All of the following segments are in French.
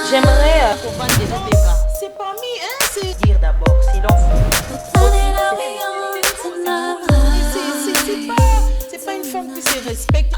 J'aimerais comprendre des débats. C'est pas mis, hein, c'est dire d'abord, silence. C'est pas une femme qui se respecte.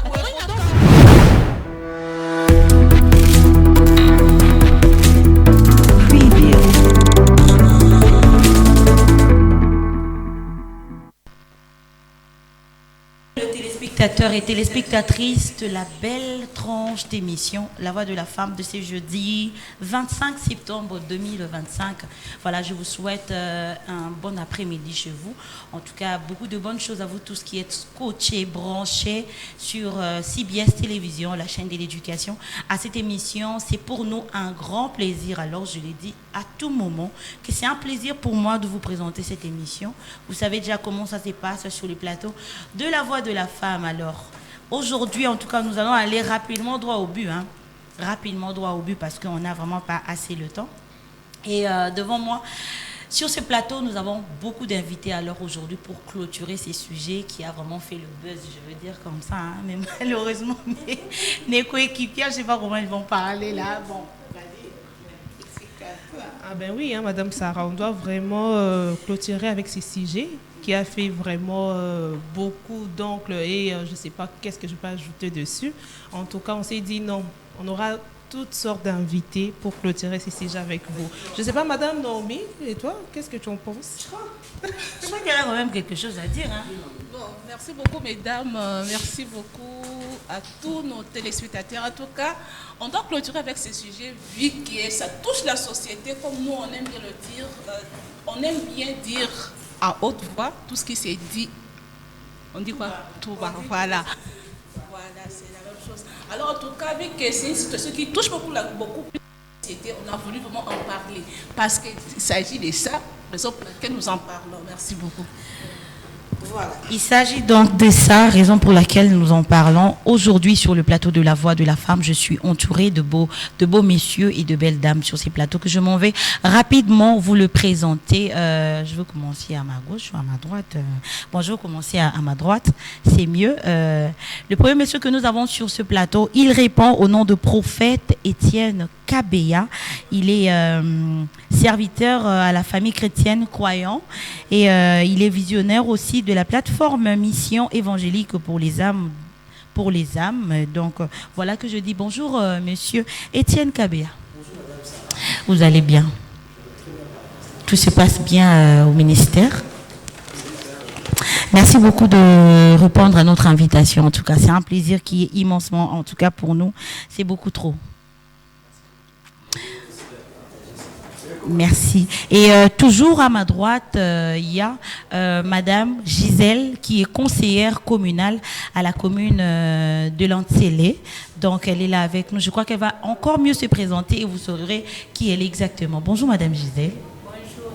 Téléspectateurs et téléspectatrices de la belle tranche d'émission La Voix de la Femme de ce jeudi 25 septembre 2025. Voilà, je vous souhaite un bon après-midi chez vous. En tout cas, beaucoup de bonnes choses à vous tous qui êtes coachés, branchés sur CBS Télévision, la chaîne de l'éducation. À cette émission, c'est pour nous un grand plaisir. Alors, je l'ai dit à tout moment que c'est un plaisir pour moi de vous présenter cette émission. Vous savez déjà comment ça se passe sur le plateau de La Voix de la Femme. Alors, aujourd'hui, en tout cas, nous allons aller rapidement droit au but. Hein. Rapidement droit au but parce qu'on n'a vraiment pas assez le temps. Et devant moi, sur ce plateau, nous avons beaucoup d'invités alors aujourd'hui pour clôturer ces sujets qui a vraiment fait le buzz, je veux dire comme ça. Hein. Mais malheureusement, mes coéquipiers, je ne sais pas comment ils vont parler là. Bon. Ah ben oui, hein, Madame Sarah, on doit vraiment clôturer avec ces sujets qui a fait vraiment beaucoup d'oncles et je ne sais pas qu'est-ce que je peux ajouter dessus. En tout cas, on s'est dit non, on aura toutes sortes d'invités pour clôturer ces sujets avec vous. Je ne sais pas, Madame Naomi, et toi, qu'est-ce que tu en penses? Je crois qu'elle a quand même quelque chose à dire. Hein. Bon, merci beaucoup, mesdames. Merci beaucoup à tous nos téléspectateurs. En tout cas, on doit clôturer avec ce sujet, vu que ça touche la société, comme nous, on aime bien le dire. On aime bien dire à haute voix tout ce qui s'est dit. On dit quoi? Tout bas, voilà. Voilà, c'est la même chose. Alors, en tout cas, vu que c'est une situation qui touche beaucoup plus la société, on a voulu vraiment en parler. Parce qu'il s'agit de ça, raison pour laquelle nous en parlons. Merci beaucoup. Voilà. Il s'agit donc de ça, raison pour laquelle nous en parlons. Aujourd'hui, sur le plateau de La Voix de la Femme, je suis entourée de beaux messieurs et de belles dames sur ces plateaux que je m'en vais rapidement vous le présenter. Je veux commencer à ma gauche ou à ma droite. Bon, je vais commencer à ma droite, c'est mieux. Le premier monsieur que nous avons sur ce plateau, il répond au nom de Prophète Étienne Kabea. Il est serviteur à la famille chrétienne croyant et il est visionnaire aussi de la plateforme Mission évangélique pour les âmes. Donc voilà que je dis bonjour monsieur Étienne Kabea. Bonjour madame. Vous allez bien? Tout se passe bien au ministère? Merci beaucoup de répondre à notre invitation. En tout cas, c'est un plaisir qui est immensement, en tout cas pour nous, c'est beaucoup trop. Merci. Et toujours à ma droite, il y a Madame Gisèle qui est conseillère communale à la commune de Lantzélé. Donc elle est là avec nous. Je crois qu'elle va encore mieux se présenter et vous saurez qui elle est exactement. Bonjour Madame Gisèle. Bonjour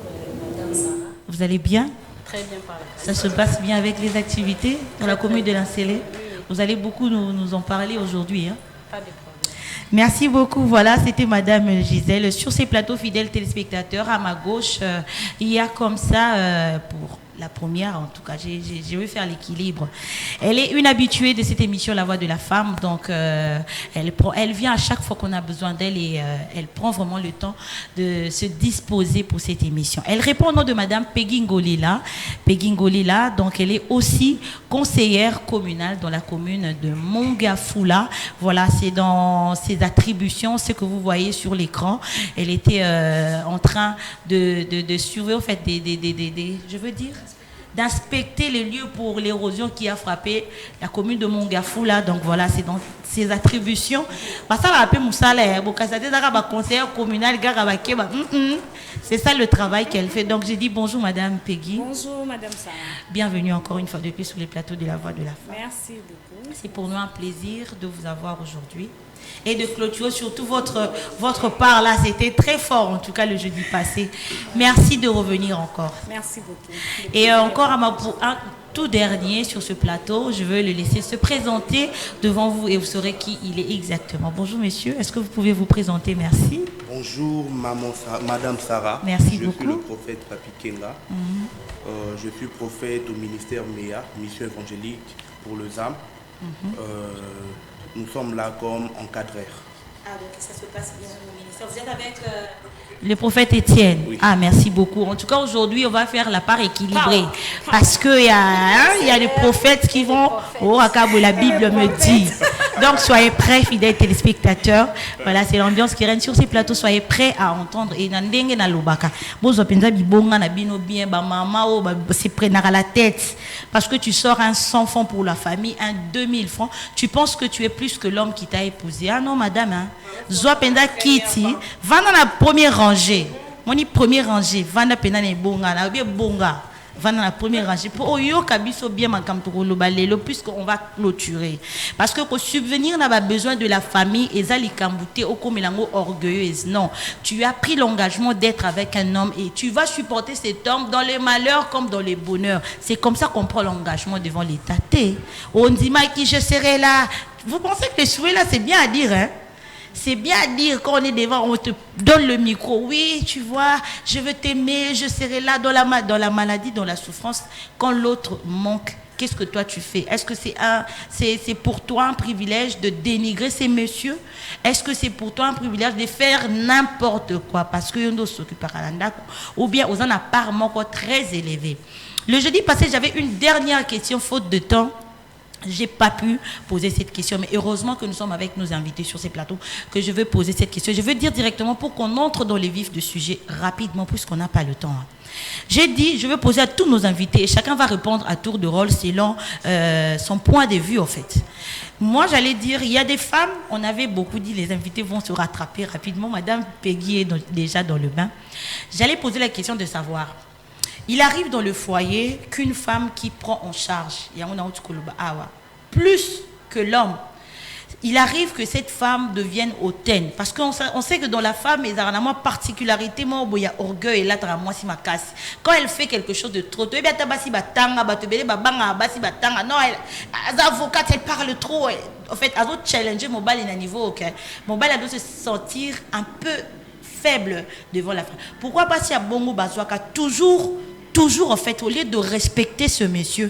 Madame Sarah. Vous allez bien? Très bien par là. Ça se passe bien avec les activités dans la commune de Lantzélé? Vous allez beaucoup nous en parler aujourd'hui. Hein? Pas de problème. Merci beaucoup. Voilà, c'était Madame Gisèle. Sur ces plateaux fidèles téléspectateurs, à ma gauche, il y a comme ça, pour la première, en tout cas, je vais faire l'équilibre. Elle est une habituée de cette émission La Voix de la Femme, donc elle vient à chaque fois qu'on a besoin d'elle et elle prend vraiment le temps de se disposer pour cette émission. Elle répond au nom de Madame Peggy Ngolila. Peggy Ngolila, donc elle est aussi conseillère communale dans la commune de Mongafula. Voilà, c'est dans ses attributions, ce que vous voyez sur l'écran. Elle était en train de surveiller, en fait, je veux dire, d'inspecter les lieux pour l'érosion qui a frappé la commune de Mongafula. Donc voilà, c'est dans ses attributions. C'est ça le travail qu'elle fait. Donc j'ai dit bonjour Madame Peggy. Bonjour Madame Sarah. Bienvenue encore une fois de plus sur les plateaux de La Voix de la Femme. Merci beaucoup. C'est pour nous un plaisir de vous avoir aujourd'hui. Et de clôturer surtout votre part là, c'était très fort en tout cas le jeudi passé. Merci de revenir encore. Merci beaucoup. Et encore pour un tout dernier sur ce plateau, je veux le laisser se présenter devant vous et vous saurez qui il est exactement. Bonjour messieurs, est-ce que vous pouvez vous présenter? Merci. Bonjour Madame Sarah. Merci beaucoup. Je suis le prophète Papi Kenga. Je suis prophète au ministère MEA, Mission évangélique pour les âmes. Nous sommes là comme encadreurs. Ah, donc ça se passe bien au ministère. Vous êtes avec le prophète Étienne. Oui. Ah, merci beaucoup. En tout cas, aujourd'hui, on va faire la part équilibrée. Parce qu'il y a des prophètes qui vont au Rakabou, la Bible me dit. Donc, soyez prêts, fidèles téléspectateurs. Voilà, c'est l'ambiance qui règne sur ces plateaux. Soyez prêts à entendre. Et nandenge na lobaka. Bozo penza bibonga na bino bien, ba mama o c'est prendre à la tête. Parce que tu sors un 100 francs pour la famille, un 2000 francs. Tu penses que tu es plus que l'homme qui t'a épousé. Ah non, madame, hein. Zoa penda kiti, va dans la première rangée. Moni première rangée, va dans penda ne bonga, na bien bonga. Va dans la première rangée. Pour oyo kabiso bien makam to lo balelo puisqu'on va clôturer. Parce que pour subvenir n'a pas besoin de la famille et zali kambouté au komelango orgueilleuse. Non, tu as pris l'engagement d'être avec un homme et tu vas supporter cet homme dans les malheurs comme dans les bonheurs. C'est comme ça qu'on prend l'engagement devant l'État. On dit qui je serai là. Vous pensez que le souhait là c'est bien à dire, hein? C'est bien à dire quand on est devant, on te donne le micro. Oui, tu vois, je veux t'aimer, je serai là dans la maladie, dans la souffrance. Quand l'autre manque, qu'est-ce que toi tu fais? Est-ce que c'est pour toi un privilège de dénigrer ces messieurs? Est-ce que c'est pour toi un privilège de faire n'importe quoi? Parce que nous s'occupe ou bien aux en apparemment très élevé. Le jeudi passé, j'avais une dernière question, faute de temps. J'ai pas pu poser cette question, mais heureusement que nous sommes avec nos invités sur ces plateaux, que je veux poser cette question. Je veux dire directement pour qu'on entre dans les vifs du sujet rapidement, puisqu'on n'a pas le temps. J'ai dit, je veux poser à tous nos invités, et chacun va répondre à tour de rôle selon son point de vue, en fait. Moi, j'allais dire, il y a des femmes, on avait beaucoup dit, les invités vont se rattraper rapidement. Madame Peggy est déjà dans le bain. J'allais poser la question de savoir, il arrive dans le foyer qu'une femme qui prend en charge, plus que l'homme, il arrive que cette femme devienne hautaine. Parce qu'on sait que dans la femme, il y a une particularité, il y a orgueil, et là, quand elle fait quelque chose de trop, non, elle avocate, elle parle trop. En fait, elle doit challenger mon bal à un niveau, ok. Mon bal doit se sentir un peu faible devant la femme. Pourquoi pas si à Bongo Bazouaka toujours en fait, au lieu de respecter ce monsieur,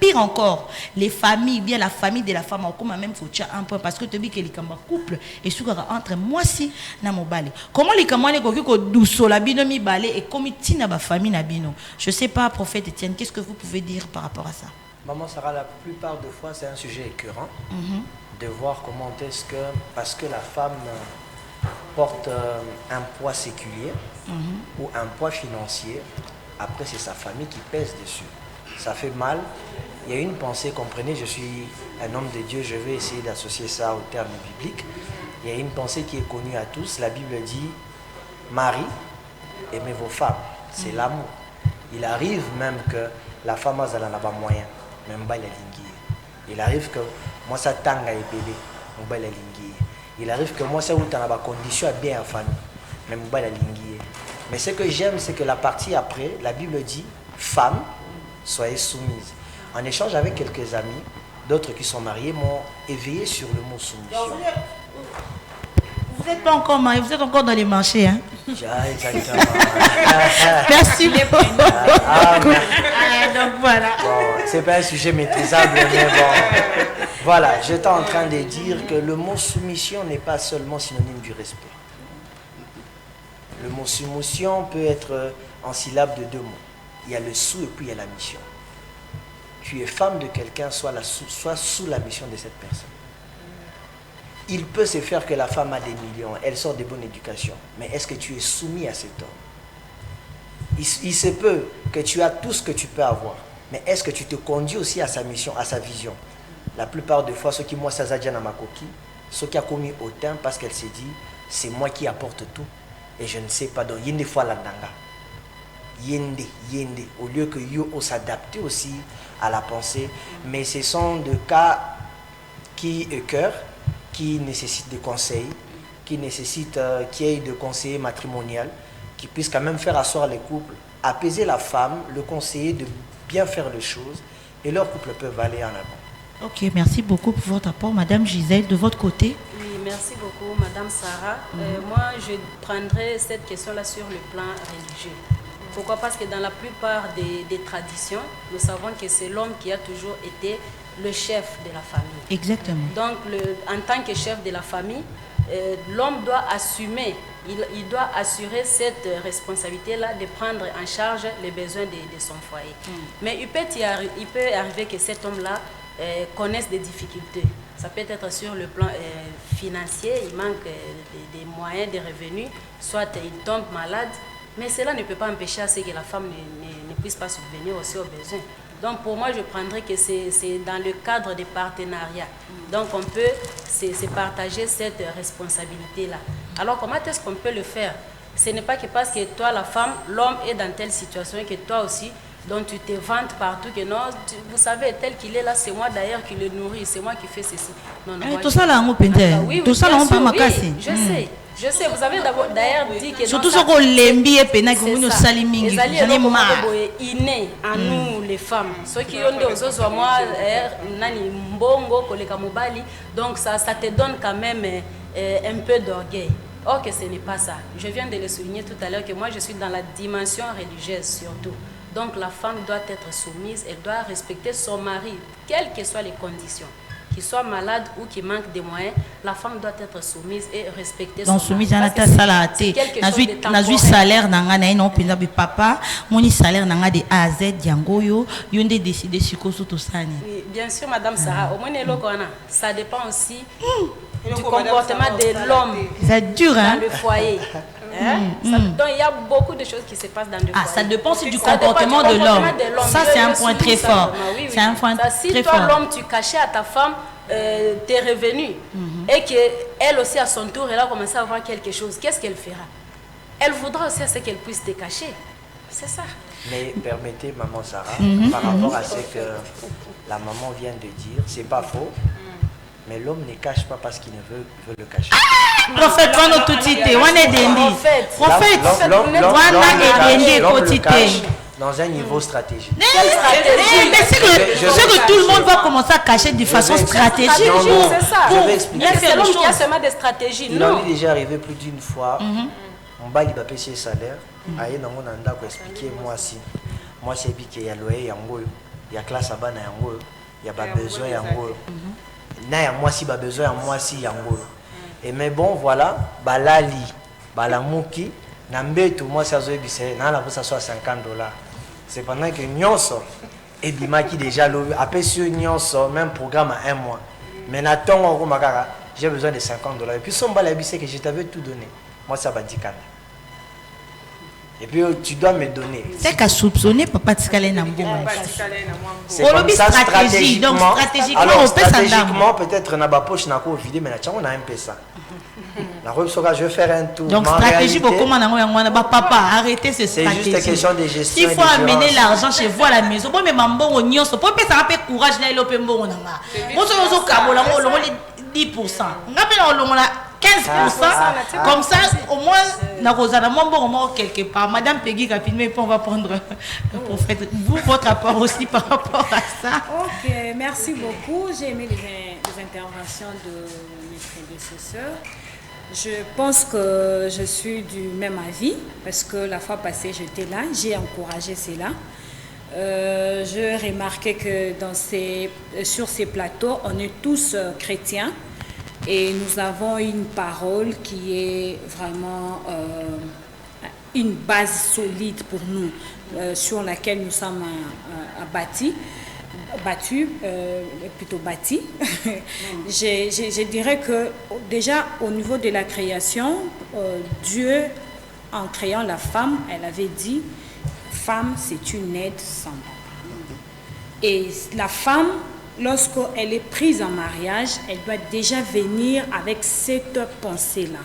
pire encore, les familles, bien la famille de la femme, même faut un point parce que tu dis que les couple et souvent entre moi si na mobile. Comment les camans ko douce la bino mi balé et comme tina ba famille na bino. Je sais pas, prophète Étienne, qu'est-ce que vous pouvez dire par rapport à ça? Maman Sarah, la plupart de fois c'est un sujet écœurant de voir comment est-ce que parce que la femme porte un poids séculier ou un poids financier, après c'est sa famille qui pèse dessus. Ça fait mal. Il y a une pensée, comprenez, je suis un homme de Dieu, je vais essayer d'associer ça au terme biblique. Il y a une pensée qui est connue à tous. La Bible dit, Marie, aimez vos femmes, c'est l'amour. Il arrive même que la femme a un moyen, même pas la linguille. Il arrive que moi ça tanga et bébé, on va la linguille. Il arrive que moi, ça où tu as des conditions à bien faire, même pas la linguille. Mais ce que j'aime, c'est que la partie après, la Bible dit, femmes, soyez soumises. En échange avec quelques amis, d'autres qui sont mariés m'ont éveillé sur le mot soumission. Vous n'êtes pas encore mariés, vous êtes encore dans les marchés, hein? Exactement. Merci beaucoup. Donc voilà. Bon, c'est pas un sujet maîtrisable, mais bon. Voilà, j'étais en train de dire que le mot soumission n'est pas seulement synonyme du respect. Le mot soumission peut être en syllabes de deux mots. Il y a le sous et puis il y a la mission. Tu es femme de quelqu'un, sois sous la mission de cette personne. Il peut se faire que la femme a des millions, elle sort de bonne éducation, mais est-ce que tu es soumis à cet homme? Il se peut que tu as tout ce que tu peux avoir, mais est-ce que tu te conduis aussi à sa mission, à sa vision? La plupart des fois, ceux qui moi ça zadja na makoki, ceux qui a commis autant parce qu'elle s'est dit, c'est moi qui apporte tout, et je ne sais pas, donc yende fois la ndanga. Yende, au lieu que yo s'adapter aussi à la pensée, mais ce sont des cas qui écœurent, qui nécessitent des conseils, qui nécessitent qu'il y ait des conseillers matrimoniaux, qui puissent quand même faire asseoir les couples, apaiser la femme, le conseiller de bien faire les choses, et leur couple peuvent aller en avant. Ok, merci beaucoup pour votre apport. Madame Gisèle, de votre côté? Oui, merci beaucoup, Madame Sarah. Moi, je prendrai cette question-là sur le plan religieux. Pourquoi? Parce que dans la plupart des traditions, nous savons que c'est l'homme qui a toujours été le chef de la famille. Exactement. Donc, en tant que chef de la famille, l'homme doit assumer, il doit assurer cette responsabilité-là de prendre en charge les besoins de son foyer. Mais il peut arriver que cet homme-là connaisse des difficultés. Ça peut être sur le plan financier, il manque des moyens, des revenus, soit il tombe malade, mais cela ne peut pas empêcher à ce que la femme ne puisse pas subvenir aussi aux besoins. Donc pour moi, je prendrais que c'est dans le cadre des partenariats. Donc on peut se partager cette responsabilité-là. Alors comment est-ce qu'on peut le faire? Ce n'est pas que parce que toi, la femme, l'homme est dans telle situation que toi aussi, donc tu te vantes partout que non, vous savez, tel qu'il est là, c'est moi d'ailleurs qui le nourris, c'est moi qui fais ceci. Non, non, Tout ça là, on peut oui, tout ça là, on peut oui, je sais, vous avez d'ailleurs dit que surtout ce qu'on l'aime bien, pena que vous nous salimez, j'en ai marre. Inné en nous les femmes, ceux qui ont des os moi, nani mbongo koleka mobali, donc ça te donne quand même un peu d'orgueil. Or que ce n'est pas ça. Je viens de le souligner tout à l'heure que moi je suis dans la dimension religieuse surtout. Donc la femme doit être soumise, elle doit respecter son mari, quelles que soient les conditions. Qu'il soit malade ou qu'il manque de moyens, la femme doit être soumise et respecter son mari. Donc soumise à la salate. Nazu salaire nanga na ino pinda bi papa, moni salaire nanga de A à Z yangoyo, yonde décider sikoso to sani. Oui, bien sûr madame Sarah, au moins ça dépend aussi du comportement de l'homme. C'est dur hein dans le foyer. Donc il y a beaucoup de choses qui se passent dans le foyer. Ça dépend aussi du comportement de l'homme. Ça c'est un point très fort. C'est un point très fort. Si toi l'homme tu cachais à ta femme tes revenus et qu'elle aussi à son tour elle a commencé à avoir quelque chose, qu'est-ce qu'elle fera? Elle voudra aussi à ce qu'elle puisse te cacher. C'est ça. Mais permettez maman Sarah, par rapport à ce que la maman vient de dire, c'est pas faux. Mais l'homme ne cache pas parce qu'il ne veut le cacher. Prophète, on a tout cité, on est dendi. Prophète, dans un niveau stratégique. Mais c'est que tout le monde va commencer à cacher de façon stratégique. C'est ça. Je vais expliquer. Il y a seulement des stratégies. Il en est déjà arrivé plus d'une fois. On va lui payer ses salaires. Aïe, non, on a expliqué moi si il y a loyer, il y a classe à bas, il y a besoin, moi si besoin, moi si yango. Et mais bon voilà, balali, balamuki, nambe tout moi ça zoebise, na la ça soit $50. C'est pendant que nyonso et bimaki déjà le après sur nyonso même programme à 1 mois. Mais n'attends au makara, j'ai besoin de $50 et puis son balabise que je t'avais tout donné. Moi ça va dire. Et puis tu dois me donner. C'est qu'à soupçonner papa Tikale na mbongo. C'est comme ça stratégiquement. Donc stratégiquement, alors, stratégiquement peut-être na ba poche na ko vider mais na tchango na un peu ça. La je vais faire un tour. Donc stratégie pour comment na ba papa arrêtez ce stratégie. C'est juste une question de gestion. Il faut amener l'argent chez vous à la maison. Bon mais mbongo nyonso pour ça un peu courage na elope mbongo na nga. Bon so kabola ngo 10%. Ngapela olongola 15%, comme ça, au moins, quelque part. Madame Peggy, rapidement, on va prendre vous, votre rapport aussi par rapport à ça. Ok, merci beaucoup. J'ai aimé les interventions de mes prédécesseurs. Je pense que je suis du même avis, parce que la fois passée, j'étais là, j'ai encouragé cela. Je remarquais que sur ces plateaux, on est tous chrétiens. Et nous avons une parole qui est vraiment une base solide pour nous, sur laquelle nous sommes bâtis. Je dirais que déjà au niveau de la création, Dieu, en créant la femme, elle avait dit, femme, c'est une aide semblable. Et la femme, lorsqu'elle est prise en mariage, elle doit déjà venir avec cette pensée-là,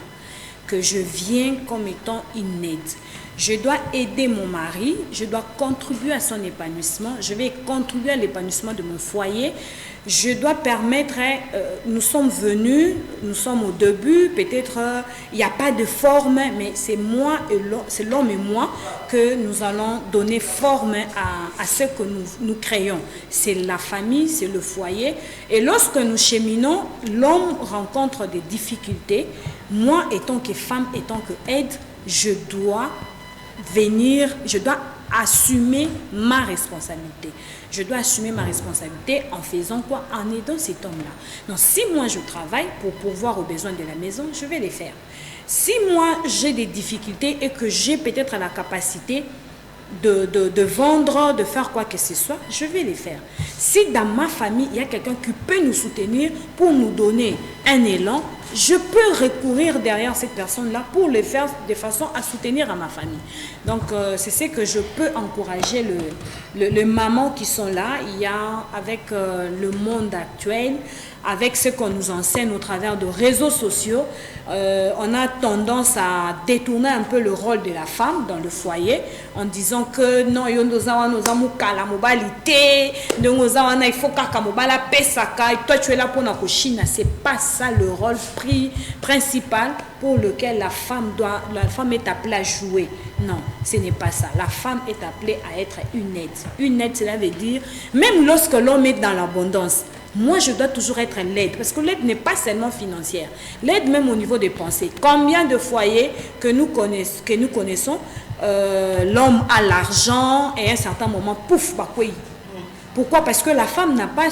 que je viens comme étant une aide. Je dois aider mon mari, je dois contribuer à son épanouissement, je vais contribuer à l'épanouissement de mon foyer. Je dois permettre, nous sommes venus, nous sommes au début, peut-être il n'y a pas de forme, mais c'est l'homme et moi que nous allons donner forme à ce que nous créons. C'est la famille, c'est le foyer. Et lorsque nous cheminons, l'homme rencontre des difficultés. Moi, étant que femme, étant que aide, je dois je dois assumer ma responsabilité. Je dois assumer ma responsabilité en faisant quoi? En aidant cet homme-là. Donc, si moi je travaille pour pourvoir aux besoins de la maison, je vais les faire. Si moi j'ai des difficultés et que j'ai peut-être la capacité de vendre, de faire quoi que ce soit, je vais les faire. Si dans ma famille, il y a quelqu'un qui peut nous soutenir pour nous donner un élan, je peux recourir derrière cette personne-là pour le faire de façon à soutenir à ma famille. Donc, c'est ce que je peux encourager les mamans qui sont là. Il y a, avec le monde actuel, avec ce qu'on nous enseigne au travers de réseaux sociaux, on a tendance à détourner un peu le rôle de la femme dans le foyer en disant que non, il faut et toi tu es là pour la cochine. C'est pas ça le rôle principal pour lequel la femme est appelée à jouer. Non, ce n'est pas ça. La femme est appelée à être une aide. Une aide, cela veut dire, même lorsque l'homme est dans l'abondance, moi, je dois toujours être l'aide, parce que l'aide n'est pas seulement financière. L'aide même au niveau des pensées. Combien de foyers que nous connaissons, l'homme a l'argent et à un certain moment, pouf, bah quoi. Pourquoi? Parce que la femme n'a pas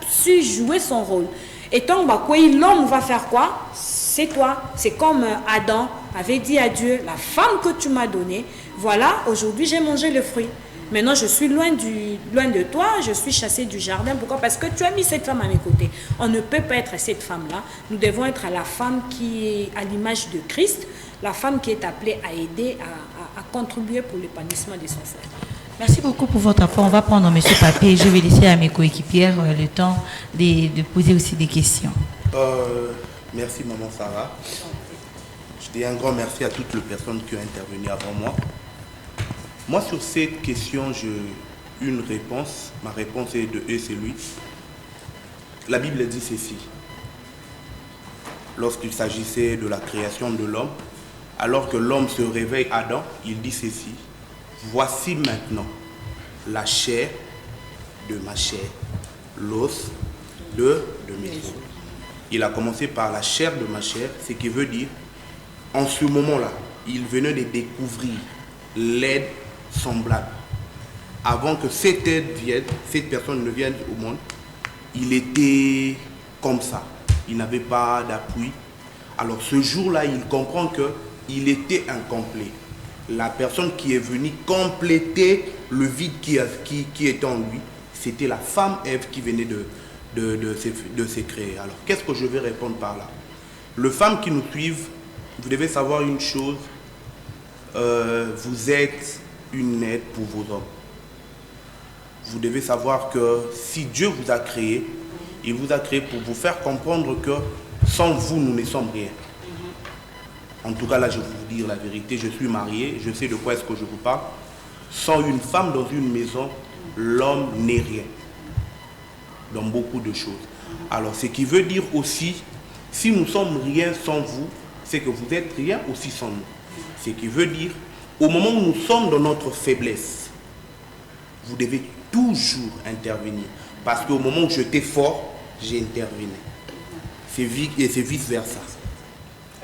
su jouer son rôle. Et tant bah quoi, l'homme va faire quoi? C'est toi. C'est comme Adam avait dit à Dieu, la femme que tu m'as donnée, voilà, aujourd'hui j'ai mangé le fruit. Maintenant, je suis loin de toi, je suis chassée du jardin. Pourquoi? Parce que tu as mis cette femme à mes côtés. On ne peut pas être cette femme-là. Nous devons être la femme qui est à l'image de Christ, la femme qui est appelée à aider, à contribuer pour l'épanouissement de son frère. Merci beaucoup pour votre apport. On va prendre M. Papier et je vais laisser à mes coéquipières le temps de poser aussi des questions. Merci, Maman Sarah. Je dis un grand merci à toutes les personnes qui ont intervenu avant moi. Moi, sur cette question, j'ai une réponse. Ma réponse est de eux, c'est lui. La Bible dit ceci. Lorsqu'il s'agissait de la création de l'homme, alors que l'homme se réveille, Adam, il dit ceci. Voici maintenant la chair de ma chair, l'os de mes os. Il a commencé par la chair de ma chair, ce qui veut dire, en ce moment-là, il venait de découvrir l'aide semblable. Avant que cette aide vienne, cette personne ne vienne au monde, il était comme ça. Il n'avait pas d'appui. Alors ce jour-là, il comprend qu'il était incomplet. La personne qui est venue compléter le vide qui était en lui, c'était la femme Ève qui venait de se créer. Alors qu'est-ce que je vais répondre par là? Les femmes qui nous suivent, vous devez savoir une chose, vous êtes une aide pour vos hommes. Vous devez savoir que si Dieu vous a créé, il vous a créé pour vous faire comprendre que sans vous, nous ne sommes rien. En tout cas, là, je vais vous dire la vérité. Je suis marié, je sais de quoi est-ce que je vous parle. Sans une femme dans une maison, l'homme n'est rien. Dans beaucoup de choses. Alors, ce qui veut dire aussi, si nous sommes rien sans vous, c'est que vous êtes rien aussi sans nous. Ce qui veut dire, au moment où nous sommes dans notre faiblesse, vous devez toujours intervenir. Parce qu'au moment où j'étais fort, j'ai intervenu. C'est vice-versa.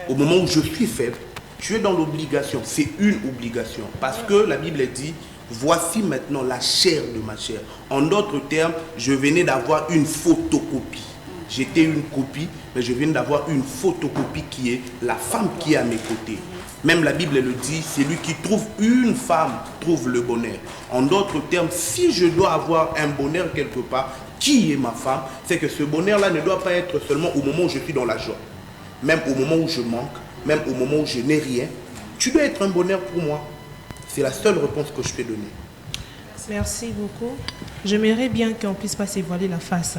Au moment où je suis faible, tu es dans l'obligation. C'est une obligation. Parce que la Bible dit, voici maintenant la chair de ma chair. En d'autres termes, je venais d'avoir une photocopie. J'étais une copie, mais je viens d'avoir une photocopie qui est la femme qui est à mes côtés. Même la Bible le dit, c'est lui qui trouve une femme, trouve le bonheur. En d'autres termes, si je dois avoir un bonheur quelque part, qui est ma femme? C'est que ce bonheur-là ne doit pas être seulement au moment où je suis dans la joie. Même au moment où je manque, même au moment où je n'ai rien, tu dois être un bonheur pour moi. C'est la seule réponse que je peux donner. Merci beaucoup. J'aimerais bien qu'on puisse pas s'évoiler la face.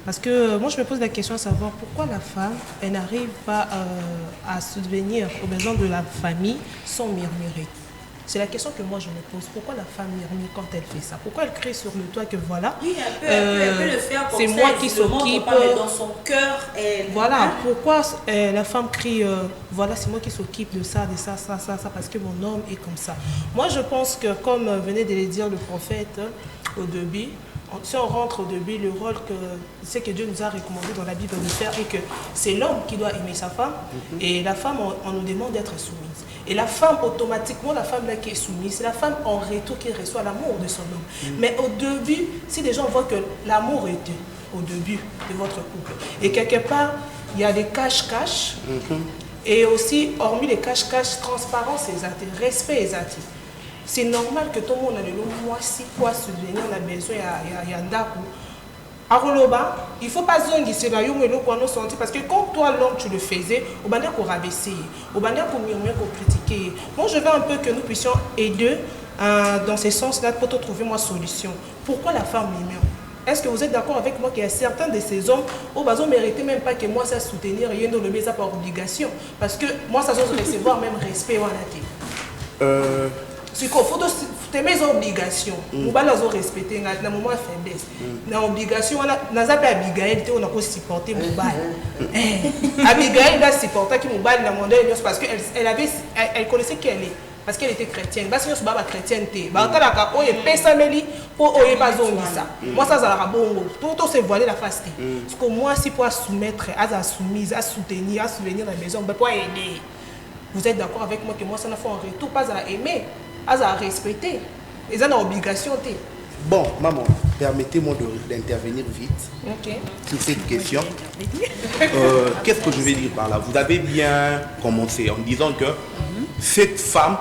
Parce que moi, je me pose la question à savoir pourquoi la femme, elle n'arrive pas à subvenir aux besoins de la famille sans murmurer. C'est la question que moi je me pose. Pourquoi la femme murmure quand elle fait ça? Pourquoi elle crie sur le toit que voilà, oui, elle peut le faire comme c'est moi qui s'occupe. Dans son cœur, voilà, pourquoi la femme crie voilà, c'est moi qui s'occupe de ça, parce que mon homme est comme ça. Moi je pense que, comme venait de le dire le prophète au début, si on rentre au début, le rôle que c'est que Dieu nous a recommandé dans la Bible de faire et que c'est l'homme qui doit aimer sa femme et la femme, on nous demande d'être soumise. Et la femme, automatiquement, la femme là qui est soumise, c'est la femme en retour qui reçoit l'amour de son homme. Mais au début, si les gens voient que l'amour était au début de votre couple et quelque part, il y a des cache-cache et aussi, hormis les cache-cache, transparence et respect et c'est normal que tout le monde a le moi si quoi subvenir on a besoin il y a ndaku aroloba il faut pas zongi c'est là yo melo quoi nous sentir parce que quand toi l'homme tu le faisais au banda pour rabaisser au banda pour murmurer pour critiquer. Moi je veux un peu que nous puissions aider dans ce sens là pour trouver moi solution. Pourquoi la femme murmure? Est-ce que vous êtes d'accord avec moi qu'il y a certains de ces hommes où ils ne méritaient même pas que moi ça soutenir rien dans le mais ça par obligation parce que moi ça doit recevoir même respect ou c'est qu'il faut mes obligations. Nous devons respecter dans moment de faiblesse. Dans l'obligation, on a pas Abigail, on a supporter Moubaï. Abigail a supporté qui Moubaï dans le monde parce qu'elle connaissait qui elle est. Parce qu'elle était chrétienne. Parce que nous sommes chrétiens. Moi, ça, ça a bon. Tout se voiler la face. Parce que moi, si pour soumettre, à soumise, à soutenir, à souvenir dans la maison, pour aider. Vous êtes d'accord avec moi que moi, ça n'a fait un retour, pas à aimer. À respecter. Ils ont l'obligation. Bon, maman, permettez-moi d'intervenir vite sur cette question. Qu'est-ce que je vais dire par là? Vous avez bien commencé en disant que cette femme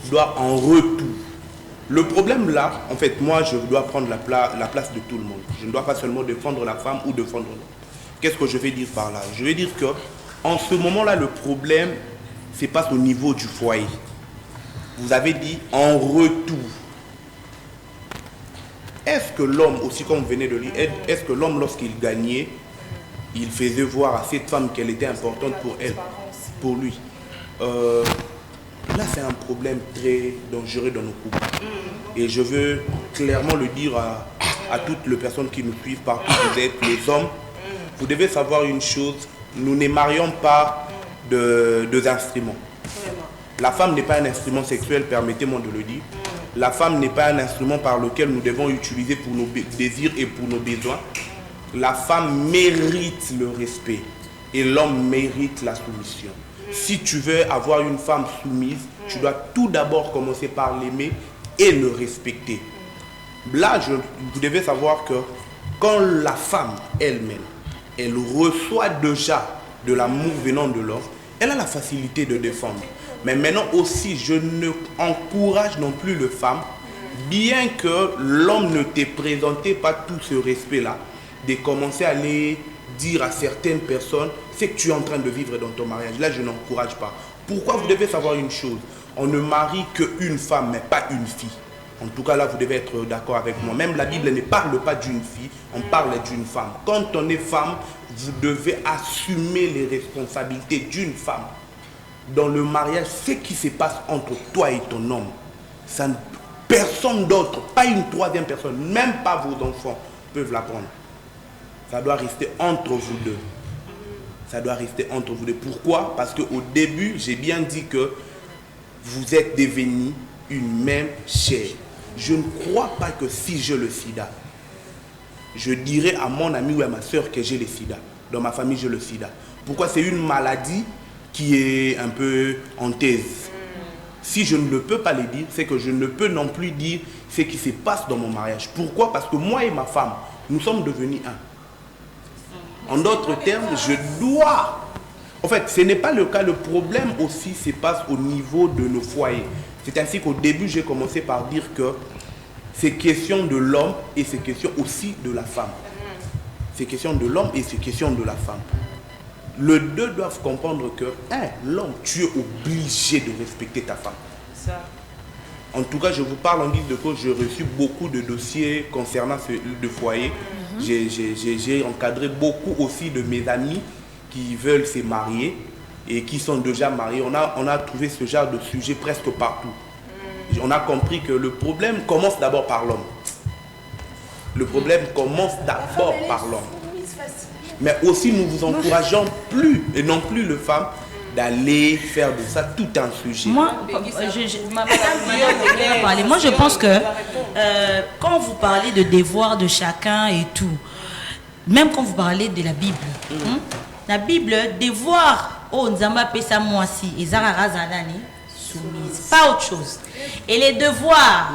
doit en retour. Le problème là, en fait, moi, je dois prendre la place de tout le monde. Je ne dois pas seulement défendre la femme ou défendre l'homme. Qu'est-ce que je vais dire par là? Je vais dire que en ce moment-là, le problème se passe au niveau du foyer. Vous avez dit en retour. Est-ce que l'homme, aussi comme vous venez de lire, est-ce que l'homme, lorsqu'il gagnait, il faisait voir à cette femme qu'elle était importante pour elle, pour lui? Là, c'est un problème très dangereux dans nos couples. Et je veux clairement le dire à toutes les personnes qui nous suivent, partout où vous êtes, les hommes. Vous devez savoir une chose, nous ne marions pas deux instruments. La femme n'est pas un instrument sexuel, permettez-moi de le dire. La femme n'est pas un instrument par lequel nous devons utiliser pour nos désirs et pour nos besoins. La femme mérite le respect et l'homme mérite la soumission. Si tu veux avoir une femme soumise, tu dois tout d'abord commencer par l'aimer et le respecter. Là, vous devez savoir que quand la femme elle-même, elle reçoit déjà de l'amour venant de l'homme, elle a la facilité de défendre. Mais maintenant aussi, je ne encourage non plus les femmes, bien que l'homme ne t'ait présenté pas tout ce respect-là, de commencer à aller dire à certaines personnes ce que tu es en train de vivre dans ton mariage. Là, je n'encourage pas. Pourquoi? Vous devez savoir une chose. On ne marie qu'une femme, mais pas une fille. En tout cas, là, vous devez être d'accord avec moi. Même la Bible ne parle pas d'une fille, on parle d'une femme. Quand on est femme, vous devez assumer les responsabilités d'une femme. Dans le mariage, ce qui se passe entre toi et ton homme, personne d'autre, pas une troisième personne, même pas vos enfants, peuvent l'apprendre. Ça doit rester entre vous deux. Ça doit rester entre vous deux. Pourquoi? Parce qu'au début, j'ai bien dit que vous êtes devenus une même chair. Je ne crois pas que si j'ai le sida, je dirais à mon ami ou à ma soeur que j'ai le sida. Dans ma famille, j'ai le sida. Pourquoi? C'est une maladie qui est un peu en thèse. Si je ne peux pas le dire, c'est que je ne peux non plus dire ce qui se passe dans mon mariage. Pourquoi? Parce que moi et ma femme, nous sommes devenus un. En d'autres termes, je dois... En fait, ce n'est pas le cas. Le problème aussi se passe au niveau de nos foyers. C'est ainsi qu'au début, j'ai commencé par dire que c'est question de l'homme et c'est question aussi de la femme. C'est question de l'homme et c'est question de la femme. Les deux doivent comprendre que l'homme, tu es obligé de respecter ta femme. Ça. En tout cas, je vous parle en guise de cause, j'ai reçu beaucoup de dossiers concernant ce foyer. J'ai encadré beaucoup aussi de mes amis qui veulent se marier et qui sont déjà mariés. On a trouvé ce genre de sujet presque partout. On a compris que le problème commence d'abord par l'homme. Le problème commence d'abord par l'homme. Mais aussi, nous vous encourageons plus, et non plus les femmes, d'aller faire de ça tout un sujet. Moi, je pense que quand vous parlez de devoir de chacun et tout, même quand vous parlez de la Bible, la Bible, devoir, oh, Nzamba pesa moi si, et Zarara Zanani, soumise, pas autre chose. Et les devoirs,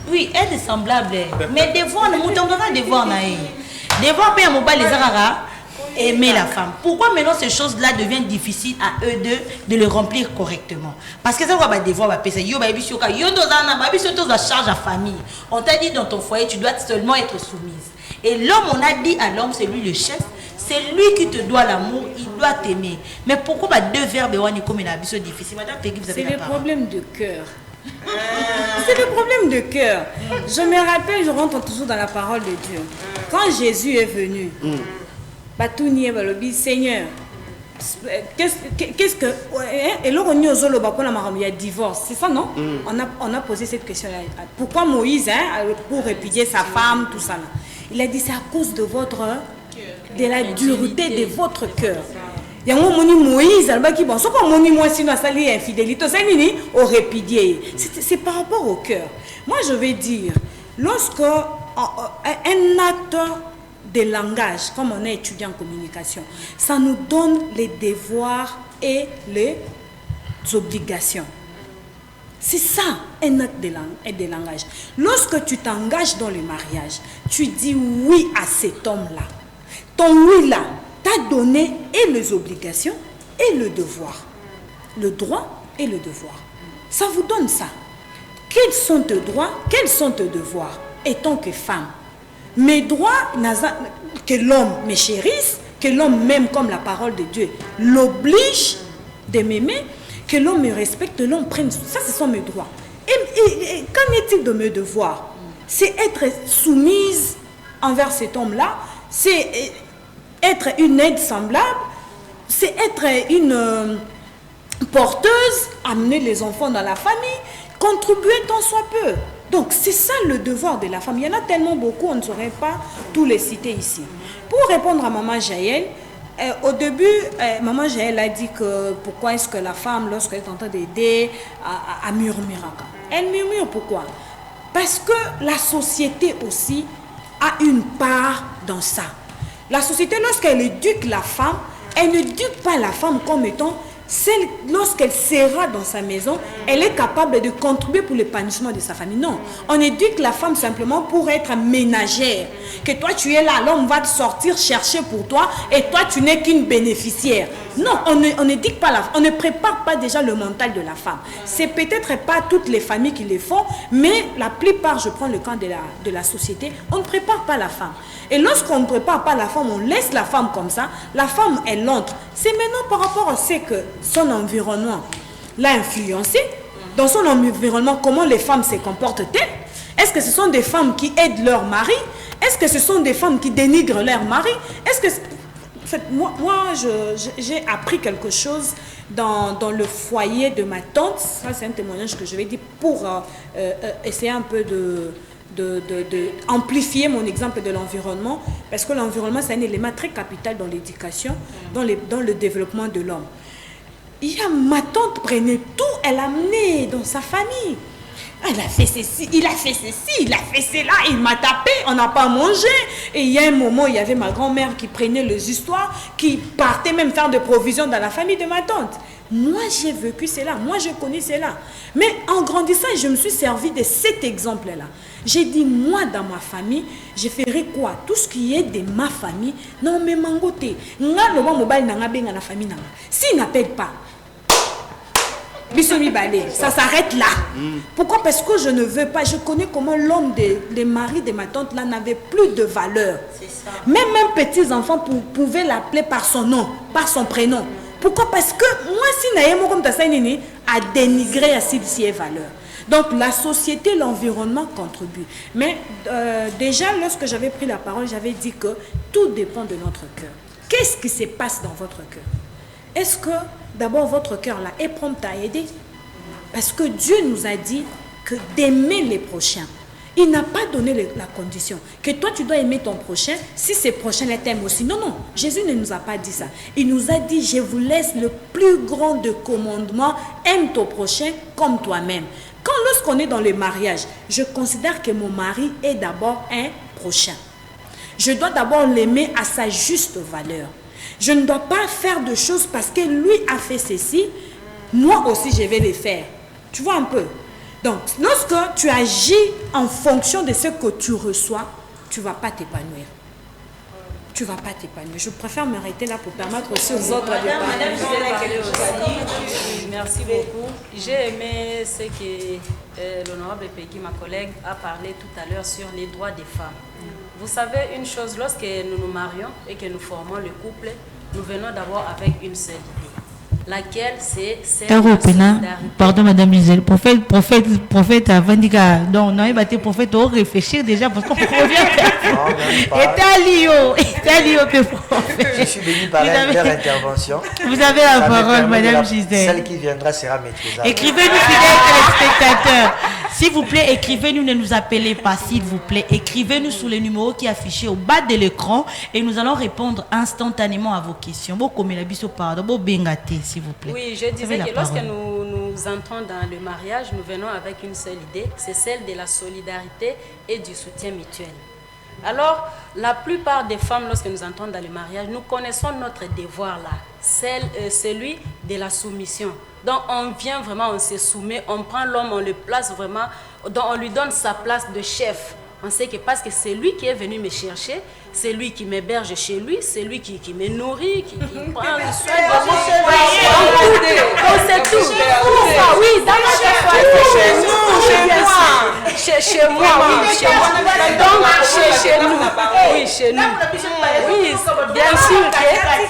oui, être semblable, mais devoir, nous avons des devoirs. Devoir payer mon bas les Zarara, aimer la femme. Pourquoi maintenant ces choses-là deviennent difficiles à eux deux de les remplir correctement? Parce que ça va devoir charge à famille. On t'a dit dans ton foyer, tu dois seulement être soumise. Et l'homme, on a dit à l'homme, c'est lui le chef, c'est lui qui te doit l'amour, il doit t'aimer. Mais pourquoi deux verbes comme une habitude difficile? Madame Peggy, vous avez la parole. C'est le problème de cœur. C'est le problème de cœur. Je me rappelle, je rentre toujours dans la parole de Dieu. Quand Jésus est venu, Seigneur, qu'est-ce que... Et là, il y a divorce, c'est ça, non? On a posé cette question-là. Pourquoi Moïse, pour répudier sa femme, tout ça là? Il a dit, c'est à cause de de la dureté de votre cœur. Il y a un moment Moïse, bon, ce qu'on m'a moi sinon ça lié infidélité, ça ni au répudier. C'est par rapport au cœur. Moi, je vais dire, lorsque un acte de langage, comme on est étudiant en communication, ça nous donne les devoirs et les obligations. C'est ça, un acte de langage. Lorsque tu t'engages dans le mariage, tu dis oui à cet homme-là. Ton oui-là t'a donné et les obligations et le devoir. Le droit et le devoir. Ça vous donne ça. Quels sont tes droits, quels sont tes devoirs, étant que femme? Mes droits, que l'homme me chérisse, que l'homme m'aime comme la parole de Dieu l'oblige de m'aimer, que l'homme me respecte, que l'homme prenne... Ça, ce sont mes droits. Et qu'en est-il de mes devoirs? C'est être soumise envers cet homme-là, c'est être une aide semblable, c'est être une porteuse, amener les enfants dans la famille, contribuer tant soit peu. Donc, c'est ça le devoir de la femme. Il y en a tellement beaucoup, on ne saurait pas tous les citer ici. Pour répondre à Maman Jaël, au début, Maman Jaël a dit que pourquoi est-ce que la femme, lorsqu'elle est en train d'aider, à murmurer. Elle murmure pourquoi? Parce que la société aussi a une part dans ça. La société, lorsqu'elle éduque la femme, elle n'éduque pas la femme comme étant celle, lorsqu'elle sera dans sa maison, elle est capable de contribuer pour l'épanouissement de sa famille. Non, on éduque la femme simplement pour être ménagère. Que toi tu es là, l'homme va te sortir chercher pour toi et toi tu n'es qu'une bénéficiaire. Non, on n'éduque pas la femme, on ne prépare pas déjà le mental de la femme. C'est peut-être pas toutes les familles qui le font, mais la plupart, je prends le cas de la société, on ne prépare pas la femme. Et lorsqu'on ne prépare pas la femme, on laisse la femme comme ça, la femme elle entre. C'est maintenant par rapport à ce que son environnement l'a influencé, dans son environnement, comment les femmes se comportent-elles? Est-ce que ce sont des femmes qui aident leur mari? Est-ce que ce sont des femmes qui dénigrent leur mari? Est-ce que... En fait, moi j'ai appris quelque chose dans le foyer de ma tante. Ça, c'est un témoignage que je vais dire pour essayer un peu de amplifier mon exemple de l'environnement, parce que l'environnement, c'est un élément très capital dans l'éducation, dans le développement de l'homme. Ma tante prenait tout, elle amenait dans sa famille. Elle a fait ceci, il a fait ceci, il a fait cela, il m'a tapé, on n'a pas mangé. Et il y a un moment, il y avait ma grand-mère qui prenait les histoires, qui partait même faire des provisions dans la famille de ma tante. Moi, j'ai vécu cela, moi, je connais cela. Mais en grandissant, je me suis servi de cet exemple-là. J'ai dit, moi, dans ma famille, je ferai quoi? Tout ce qui est de ma famille, non, mais mangoté. S'il n'appelle pas, ça s'arrête là. Pourquoi? Parce que je ne veux pas. Je connais comment l'homme, les maris de ma tante là n'avait plus de valeur. Même petits enfants pouvaient l'appeler par son nom, par son prénom. Pourquoi? Parce que moi, si naïmo comme Tassanini a dénigré à ses valeurs. Donc la société, l'environnement contribue. Mais déjà, lorsque j'avais pris la parole, j'avais dit que tout dépend de notre cœur. Qu'est-ce qui se passe dans votre cœur? Est-ce que d'abord votre cœur là est prompt à aider? Parce que Dieu nous a dit que d'aimer les prochains. Il n'a pas donné la condition que toi, tu dois aimer ton prochain si ce prochain t'aime aussi. Non, non, Jésus ne nous a pas dit ça. Il nous a dit, je vous laisse le plus grand de commandements, aime ton prochain comme toi-même. Lorsqu'on est dans le mariage, je considère que mon mari est d'abord un prochain. Je dois d'abord l'aimer à sa juste valeur. Je ne dois pas faire de choses parce que lui a fait ceci, moi aussi je vais les faire. Tu vois un peu? Donc, lorsque tu agis en fonction de ce que tu reçois, tu ne vas pas t'épanouir. Tu ne vas pas t'épanouir. Je préfère m'arrêter là pour permettre aussi aux autres de parler. Merci beaucoup. J'ai aimé ce que l'honorable Peggy, ma collègue, a parlé tout à l'heure sur les droits des femmes. Vous savez une chose, lorsque nous nous marions et que nous formons le couple, nous venons d'abord avec une seule idée. Laquelle c'est celle de la solidarité. Pardon, Madame Gisèle, prophète avant dit que donc non, il va être prophète, on réfléchir déjà parce qu'on revient. Italio que prophète. Je suis béni par leur intervention. Vous avez la parole, Madame Gisèle. Celle qui viendra sera maîtrisable. Écrivez-nous, fidèles téléspectateurs. S'il vous plaît, écrivez-nous, ne nous appelez pas, s'il vous plaît. Écrivez-nous sous le numéro qui est affiché au bas de l'écran et nous allons répondre instantanément à vos questions. Bon, comme il a dit, pardon, bon, bengate, s'il vous plaît. Oui, je disais que lorsque nous entrons dans le mariage, nous venons avec une seule idée, c'est celle de la solidarité et du soutien mutuel. Alors, la plupart des femmes, lorsque nous entrons dans le mariage, nous connaissons notre devoir là, celui de la soumission. Donc, on vient vraiment, on se soumet, on prend l'homme, on le place vraiment, donc on lui donne sa place de chef. On sait que parce que c'est lui qui est venu me chercher, c'est lui qui m'héberge chez lui, c'est lui qui me nourrit, qui prend le soin de moi. C'est tout. Oui, dans chez moi, oui, chez moi. Donc, chez nous. Oui, chez nous. Oui, bien sûr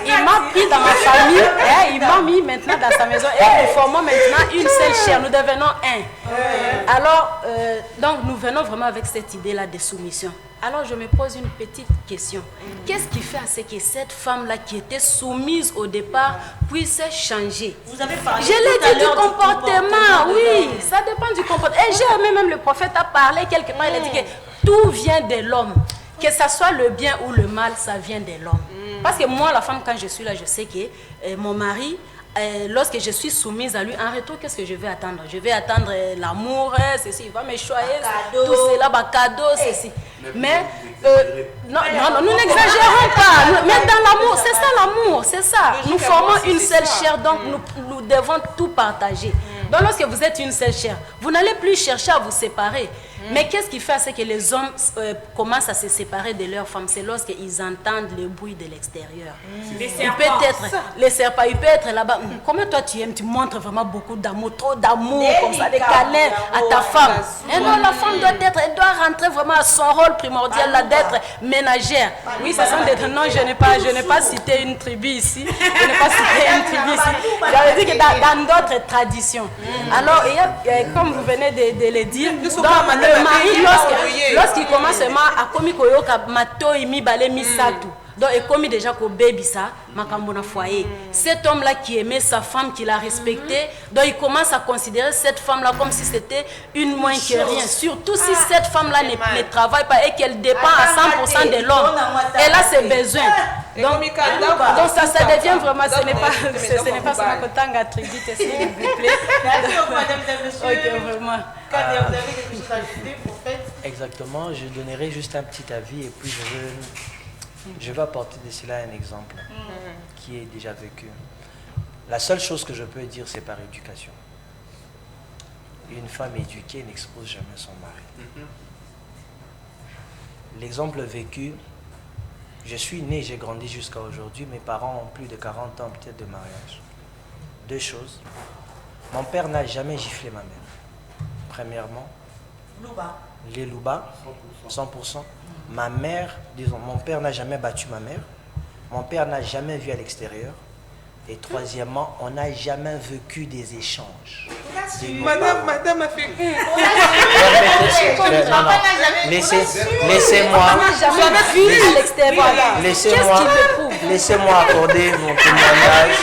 qu'il m'a pris dans ma famille, il m'a mis maintenant dans sa maison et nous formons maintenant une seule chair, nous devenons un. Alors, donc nous venons vraiment avec cette idée-là de soumission. Alors je me pose une petite question. Qu'est-ce qui fait à ce que cette femme-là qui était soumise au départ puisse changer? Vous avez parlé je l'ai dit du comportement, oui, ça dépend du comportement. Et j'ai aimé même le prophète a parlé quelque part, il a dit que tout vient de l'homme. Que ce soit le bien ou le mal, ça vient de l'homme. Parce que moi, la femme, quand je suis là, je sais que mon mari, lorsque je suis soumise à lui, en retour, qu'est-ce que je vais attendre? Je vais attendre l'amour, ceci, il va me choyer, tout cela, cadeau, ceci. Mais, non, nous n'exagérons pas. Mais dans l'amour, c'est ça l'amour, c'est ça. Nous formons une seule chair, donc nous devons tout partager. Donc lorsque vous êtes une seule chair, vous n'allez plus chercher à vous séparer. Mais qu'est-ce qui fait, c'est que les hommes commencent à se séparer de leurs femmes? C'est lorsqu'ils entendent le bruit de l'extérieur. Il peut être là-bas. Comment toi tu aimes, tu montres vraiment beaucoup d'amour, trop d'amour, comme ça, des câlins à ta femme. Et non, la femme elle doit rentrer vraiment à son rôle primordial, là, d'être ménagère. Oui, ce sont des... Non, je n'ai pas cité une tribu ici. Je n'ai pas cité une tribu ici. J'avais dit que dans d'autres traditions. Alors, comme vous venez de le dire, le mari, lorsqu'il commence seulement à commis koyoka matoi mibale misatu, donc il commis déjà ko baby ça makambo na foyer. Cet homme là qui aimait sa femme, qui l'a respectée, donc il commence à considérer cette femme là comme si c'était une moins que rien, surtout si cette femme là ne travaille pas et qu'elle dépend à 100% de l'homme. Elle a ses besoins. Donc ça devient vraiment, ce n'est pas ça que tanga attribute, s'il vous plaît. Ok, vraiment. Exactement, je donnerai juste un petit avis et puis je vais apporter de cela un exemple qui est déjà vécu. La seule chose que je peux dire, c'est par éducation. Une femme éduquée n'expose jamais son mari. L'exemple vécu, je suis né, j'ai grandi jusqu'à aujourd'hui, mes parents ont plus de 40 ans peut-être de mariage. Deux choses. Mon père n'a jamais giflé ma mère. Premièrement, les louba, 100%. Ma mère, disons, mon père n'a jamais battu ma mère. Mon père n'a jamais vu à l'extérieur. Et troisièmement, on n'a jamais vécu des échanges. Madame a fait... Laissez-moi accorder mon témoignage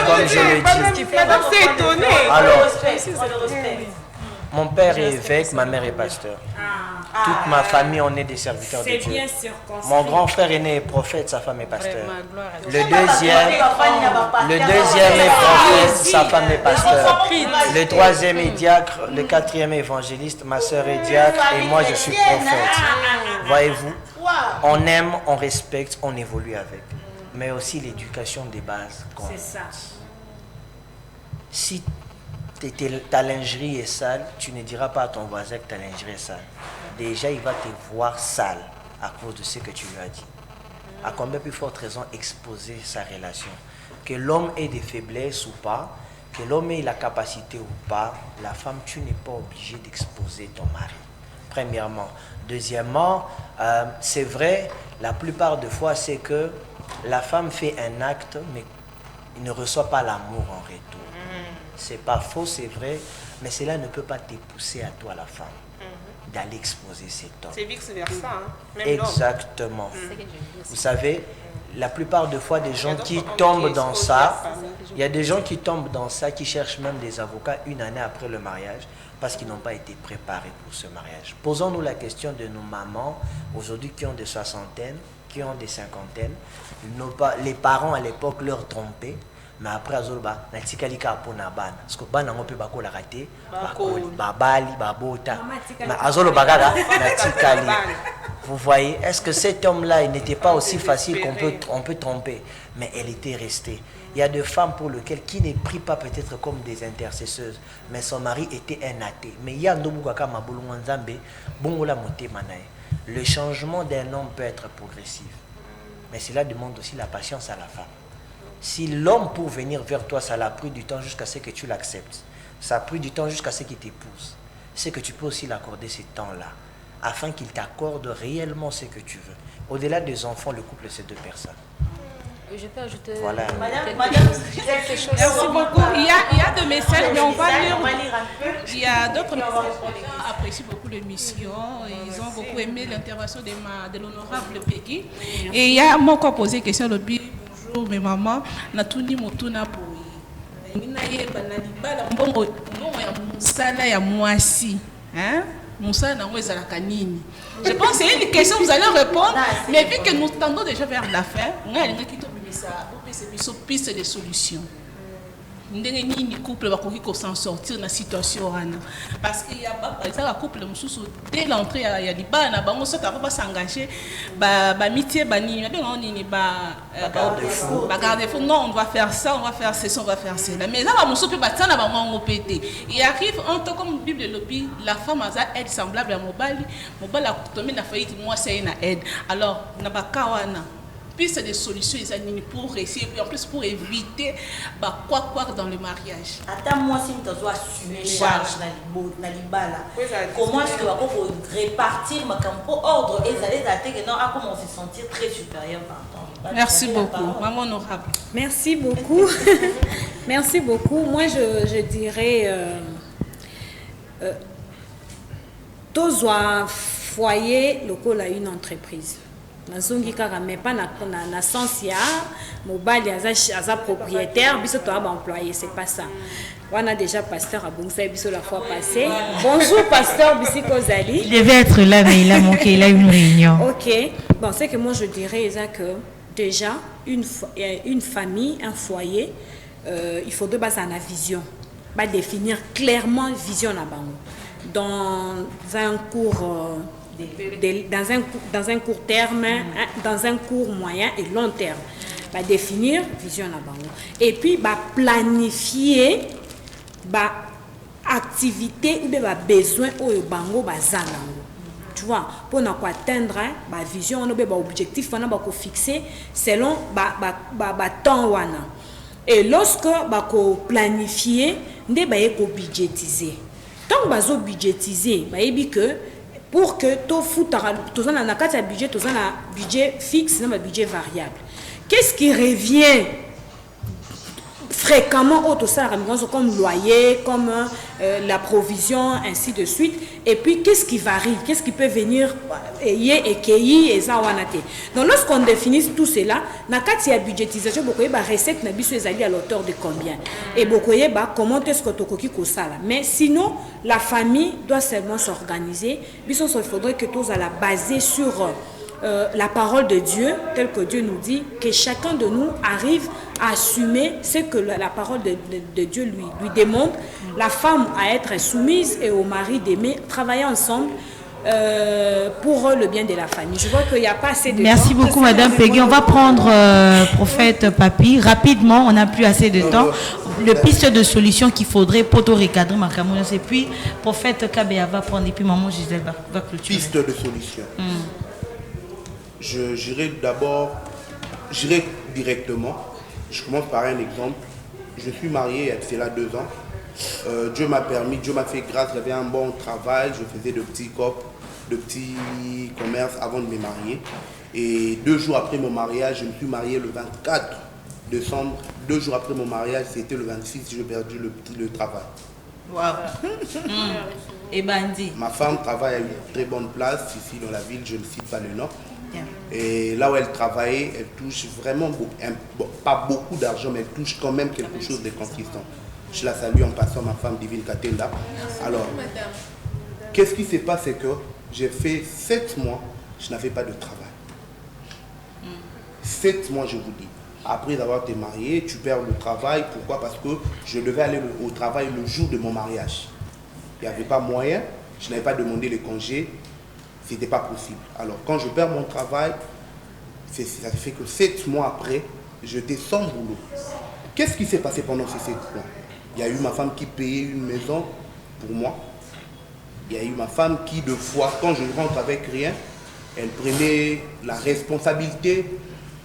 comme je le dis. Madame s'est étonnée. Alors, Mon père est évêque, ma mère est pasteur. Toute ma famille, on est des serviteurs de C'est Dieu. bien circonscrit. Mon grand frère aîné est prophète, sa femme est pasteur. Le deuxième est prophète, sa femme est pasteur. Le troisième est diacre, le quatrième est évangéliste, ma soeur est diacre et moi je suis prophète. Voyez-vous, on aime, on respecte, on évolue avec. Mais aussi l'éducation des bases. C'est ça. Si ta lingerie est sale, tu ne diras pas à ton voisin que ta lingerie est sale. Déjà, il va te voir sale à cause de ce que tu lui as dit. À combien plus forte raison exposer sa relation? Que l'homme ait des faiblesses ou pas, que l'homme ait la capacité ou pas, la femme, tu n'es pas obligé d'exposer ton mari. Premièrement. Deuxièmement, c'est vrai, la plupart des fois, c'est que la femme fait un acte, mais il ne reçoit pas l'amour en retour. C'est pas faux, c'est vrai, mais cela ne peut pas te pousser à toi, la femme, d'aller exposer cet homme. C'est vice-versa, hein? Même Exactement. Vous savez, la plupart des fois, des gens qui tombent dans ça, il y a des gens qui tombent dans ça, qui cherchent même des avocats une année après le mariage, parce qu'ils n'ont pas été préparés pour ce mariage. Posons-nous la question de nos mamans, aujourd'hui, qui ont des soixantaines, qui ont des cinquantaines. Les parents, à l'époque, leur trompaient. Mais après, azolba natika pour nabana parce que bana ngope bakola raté babali babota mais azoloba gaga natika. Vous voyez, est-ce que cet homme-là, il n'était pas aussi facile qu'on peut tromper, mais elle était restée. Il y a des femmes pour lesquelles qui ne prient pas peut-être comme des intercesseuses, mais son mari était un athée. Mais il y a le changement d'un homme peut être progressif, mais cela demande aussi la patience à la femme. Si l'homme pour venir vers toi, ça l'a pris du temps jusqu'à ce que tu l'acceptes, ça a pris du temps jusqu'à ce qu'il t'épouse, c'est que tu peux aussi l'accorder ce temps-là, afin qu'il t'accorde réellement ce que tu veux. Au-delà des enfants, le couple, c'est deux personnes. Je peux ajouter quelque chose. Merci beaucoup. Il y a des messages, mais on va lire un peu. Il y a d'autres messages. Les gens apprécient beaucoup l'émission. Ils ont beaucoup aimé l'intervention de l'honorable Peggy. Et il y a moi qui a posé une question le but. Bonjour, mes mamans. Natuni motuna pour je pense que c'est une question que vous allez répondre, mais vu que nous tendons déjà vers la fin, on a une piste de solutions. Ni couple va s'en sortir dans la situation parce qu'il y a un couple dès l'entrée il y a des bana bango ça va pas s'engager amitié bani garde-fou non on va faire ça on va faire ceci on va faire cela mais là on peut battre na bango pété il arrive en tant comme Bible lobby la femme a aide semblable à mobile a tombé na faillite moi c'est une aide alors na bakawana piste de solutions pour essayer et en plus pour éviter quoi dans le mariage. Attends moi si tu dois assumer charge na libala. Comment est-ce que va répartir ma campo ordre et aller d'attaquer non à comment se sentir très supérieur pardon. Merci beaucoup maman honorable. Merci beaucoup. Merci beaucoup. Moi je dirais tous un foyer local à une entreprise. Mais pas dans le sens ya mobile aza propriétaire biso to ba employé c'est pas ça. On a déjà pasteur à Bongsa biso la fois passée. Bonjour pasteur Bisiko Zali. Il devait être là mais il a manqué, il a une réunion. OK. Bon, c'est que moi je dirais que déjà une famille, un foyer, il faut de base la vision. Ba définir clairement vision là dans un cours dans un court terme, dans un court moyen et long terme. Bah, définir vision là-bas. Et puis bah, planifier bah, activité ou bien bah, besoin au bango bah, tu vois, pour atteindre bah, vision, on a bah, objectif, on a fixé selon bah, temps wana. Et lorsque bah, planifier, on a budgétiser. Tant que on budgétiser, bah, que pour que tout ça na kati ya budget tout ça na budget fixe na budget variable. Qu'est-ce qui revient fréquemment autre ça comme loyer, comme la provision, ainsi de suite. Et puis qu'est-ce qui varie, qu'est-ce qui peut venir et ça. Donc lorsqu'on définit tout cela, na kati ya budgétisation bokoye ba recette na biso ezali à l'auteur de combien et bokoye ba comment est-ce que tokoki ko sala. Mais sinon la famille doit seulement s'organiser. Biso il faudrait que tous à la baser sur la parole de Dieu, telle que Dieu nous dit, que chacun de nous arrive à assumer ce que la parole de Dieu lui demande. La femme à être soumise et au mari d'aimer, travailler ensemble pour le bien de la famille. Je vois qu'il n'y a pas assez de Merci temps. beaucoup, Madame Peggy. On va prendre Prophète Papi. Rapidement, on n'a plus assez de temps. Le piste de solution qu'il faudrait pour tout recadrer, et puis Prophète Kabea va prendre, et puis Maman Gisèle va clôturer. Piste de solution. J'irai directement. Je commence par un exemple. Je suis marié il y a cela 2 ans. Dieu m'a fait grâce, j'avais un bon travail, je faisais de petits commerces avant de me marier. Et 2 jours après mon mariage, je me suis marié le 24 décembre. 2 jours après mon mariage, c'était le 26, j'ai perdu le travail. Wow. Et Bandi. Ma femme travaille à une très bonne place ici dans la ville, je ne cite pas le nom. Et là où elle travaillait, elle touche vraiment pas beaucoup d'argent, mais elle touche quand même quelque chose de consistant. Je la salue en passant, ma femme Divine Katenda. Alors, qu'est-ce qui se passe, c'est que j'ai fait 7 mois, je n'avais pas de travail. 7 mois, je vous dis. Après avoir été marié, tu perds le travail. Pourquoi? Parce que je devais aller au travail le jour de mon mariage. Il n'y avait pas moyen, je n'avais pas demandé les congés. Ce n'était pas possible. Alors, quand je perds mon travail, ça fait que 7 mois après, j'étais sans boulot. Qu'est-ce qui s'est passé pendant ces 7 mois? Il y a eu ma femme qui payait une maison pour moi. Il y a eu ma femme qui, de fois, quand je rentre avec rien, elle prenait la responsabilité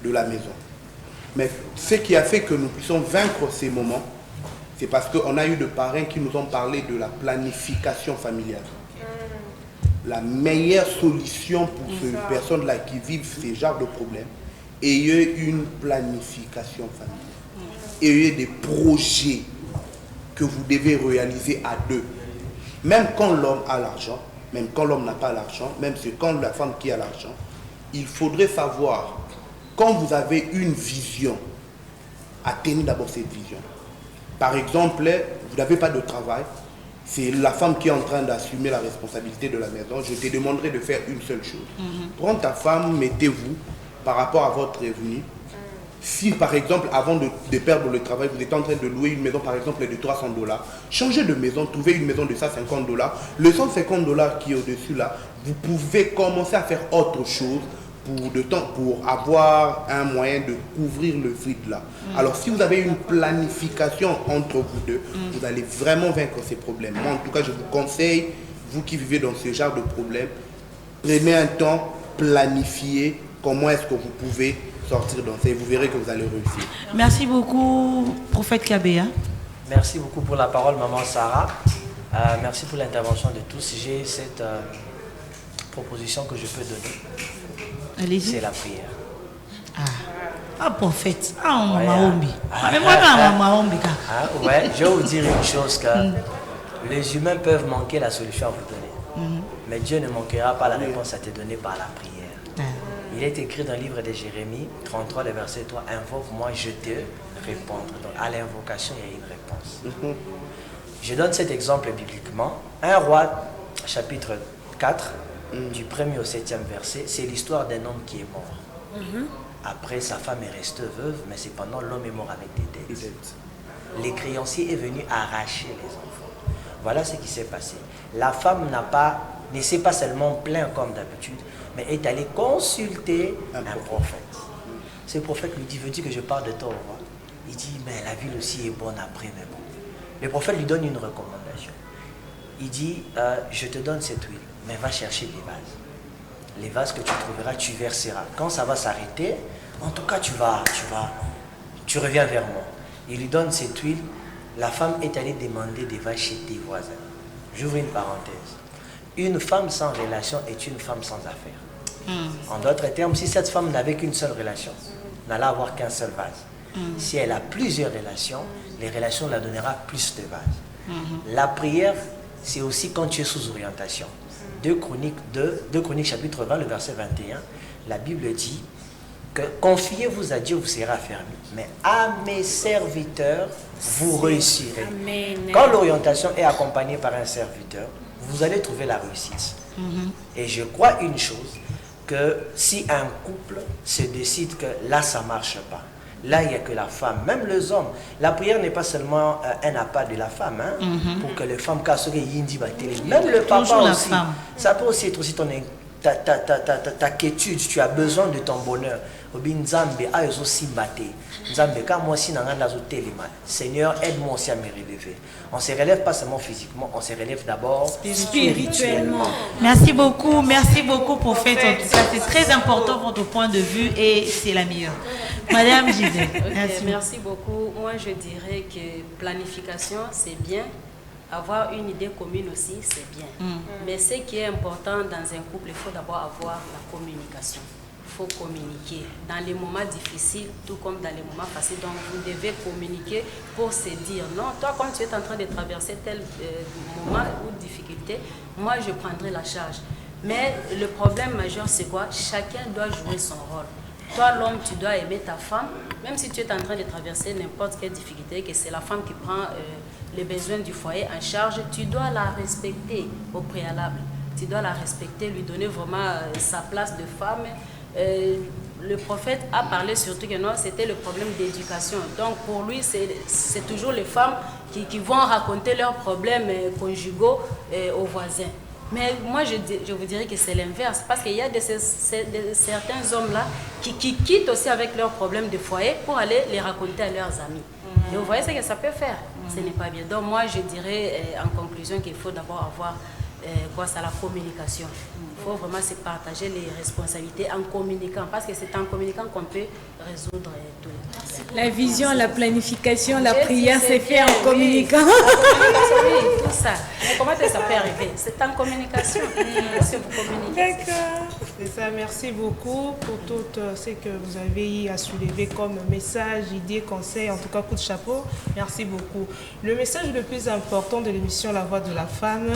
de la maison. Mais ce qui a fait que nous puissions vaincre ces moments, c'est parce qu'on a eu des parrains qui nous ont parlé de la planification familiale. La meilleure solution pour ces personnes-là qui vivent ce genre de problèmes, ayez une planification familiale. Ayez des projets que vous devez réaliser à 2. Même quand l'homme a l'argent, même quand l'homme n'a pas l'argent, même c'est quand la femme qui a l'argent, il faudrait savoir, quand vous avez une vision, atteignez d'abord cette vision. Par exemple, vous n'avez pas de travail, c'est la femme qui est en train d'assumer la responsabilité de la maison. Je te demanderai de faire une seule chose. Prends ta femme, mettez-vous par rapport à votre revenu. Si par exemple, avant de perdre le travail, vous êtes en train de louer une maison par exemple de $300, changez de maison, trouvez une maison de $150. Le $150 qui est au-dessus là, vous pouvez commencer à faire autre chose pour avoir un moyen de couvrir le vide là. Alors si vous avez une planification entre vous deux, vous allez vraiment vaincre ces problèmes. Moi en tout cas je vous conseille, vous qui vivez dans ce genre de problème, prenez un temps, planifiez comment est-ce que vous pouvez sortir dans ça et vous verrez que vous allez réussir. Merci beaucoup, Prophète Kabea. Merci beaucoup pour la parole, Maman Sarah. Merci pour l'intervention de tous. J'ai cette proposition que je peux donner. Allez-y. C'est la prière. Prophète. Maman Ombi. Mais moi, Maman Ombi. Ouais, je vais vous dire une chose, que les humains peuvent manquer la solution à vous donner. Mais Dieu ne manquera pas la réponse à te donner par la prière. Il est écrit dans le livre de Jérémie 33, le verset 3, invoque-moi, je te répondrai. Donc à l'invocation, il y a une réponse. Je donne cet exemple bibliquement. 1 Roi, chapitre 4, du 1er au 7e verset, c'est l'histoire d'un homme qui est mort. Après, sa femme est restée veuve, mais cependant, l'homme est mort avec des dettes. Les créanciers est venu arracher les enfants. Voilà ce qui s'est passé. La femme ne s'est pas seulement plaint comme d'habitude, mais est allée consulter un prophète. Ce prophète lui dit, veux-tu que je parle de toi au roi? Il dit, mais la ville aussi est bonne après, mais bon. Le prophète lui donne une recommandation. Il dit, je te donne cette huile, mais va chercher des vases. Les vases que tu trouveras, tu verseras. Quand ça va s'arrêter, en tout cas, tu reviens vers moi. Il lui donne cette huile. La femme est allée demander des vases chez des voisins. J'ouvre une parenthèse. Une femme sans relation est une femme sans affaires. En d'autres termes, si cette femme n'avait qu'une seule relation, n'allait avoir qu'un seul vase. Si elle a plusieurs relations, les relations la donnera plus de base. La prière, c'est aussi quand tu es sous orientation. 2 Chroniques chapitre 20, le verset 21, la Bible dit que confiez-vous à Dieu, vous serez affermis. Mais à mes serviteurs, vous réussirez. Amen. Quand l'orientation est accompagnée par un serviteur, vous allez trouver la réussite. Et je crois une chose, que si un couple se décide que là, ça ne marche pas, là, il n'y a que la femme, même les hommes. La prière n'est pas seulement un appât de la femme, hein, pour que les femmes cassent les yindi battelé. Même le papa aussi. Ça peut aussi être aussi ta quiétude, tu as besoin de ton bonheur. Seigneur, aide-moi aussi à me relever. On se relève pas seulement physiquement, on se relève d'abord spirituellement. Merci beaucoup prophète. En tout cas, c'est très important votre point de vue et c'est la meilleure. Madame Gisèle. Merci beaucoup. Moi, je dirais que planification, c'est bien. Avoir une idée commune aussi, c'est bien. Mais ce qui est important dans un couple, il faut d'abord avoir la communication. Il faut communiquer dans les moments difficiles, tout comme dans les moments faciles. Donc, vous devez communiquer pour se dire, non, toi, quand tu es en train de traverser tel moment ou difficulté, moi, je prendrai la charge. Mais le problème majeur, c'est quoi? Chacun doit jouer son rôle. Toi, l'homme, tu dois aimer ta femme, même si tu es en train de traverser n'importe quelle difficulté, que c'est la femme qui prend les besoins du foyer en charge, tu dois la respecter au préalable. Tu dois la respecter, lui donner vraiment sa place de femme. Le prophète a parlé surtout que non, c'était le problème d'éducation. Donc pour lui, c'est toujours les femmes qui vont raconter leurs problèmes conjugaux aux voisins. Mais moi, je vous dirais que c'est l'inverse, parce qu'il y a certains hommes-là qui quittent aussi avec leurs problèmes de foyer pour aller les raconter à leurs amis. Et vous voyez ce que ça peut faire. Ce n'est pas bien. Donc moi, je dirais en conclusion qu'il faut d'abord avoir la communication. Il faut vraiment se partager les responsabilités en communiquant, parce que c'est en communiquant qu'on peut résoudre tous les problèmes. La vision, la planification, la prière, c'est fait en communiquant. Oui, tout ça. Mais comment ça peut arriver? C'est en communication. Parce que vous communiquez. D'accord. C'est ça, merci beaucoup pour tout ce que vous avez à soulever comme message, idée, conseil, en tout cas coup de chapeau. Merci beaucoup. Le message le plus important de l'émission La Voix de la Femme,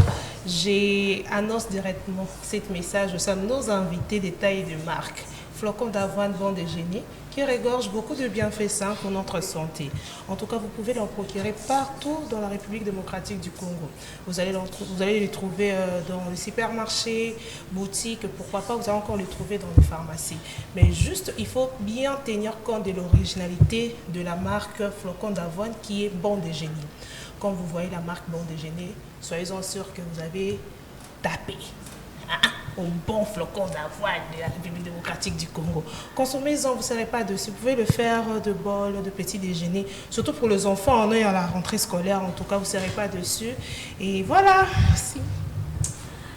j'annonce directement cet message. Nous sommes nos invités de taille et de marque. Flocons d'avoine bon déjeuner qui regorge beaucoup de bienfaits sains pour notre santé. En tout cas, vous pouvez l'en procurer partout dans la République démocratique du Congo. Vous allez les trouver dans les supermarchés, boutiques, pourquoi pas, vous allez encore les trouver dans les pharmacies. Mais juste, il faut bien tenir compte de l'originalité de la marque Flocons d'avoine qui est bon déjeuner. Quand vous voyez la marque bon déjeuner, soyez-en sûrs que vous avez tapé au bon flocon d'avoine de la République démocratique du Congo. Consommez-en, vous ne serez pas dessus. Vous pouvez le faire de bol, de petit déjeuner, surtout pour les enfants, on est à la rentrée scolaire, en tout cas, vous ne serez pas dessus. Et voilà, merci.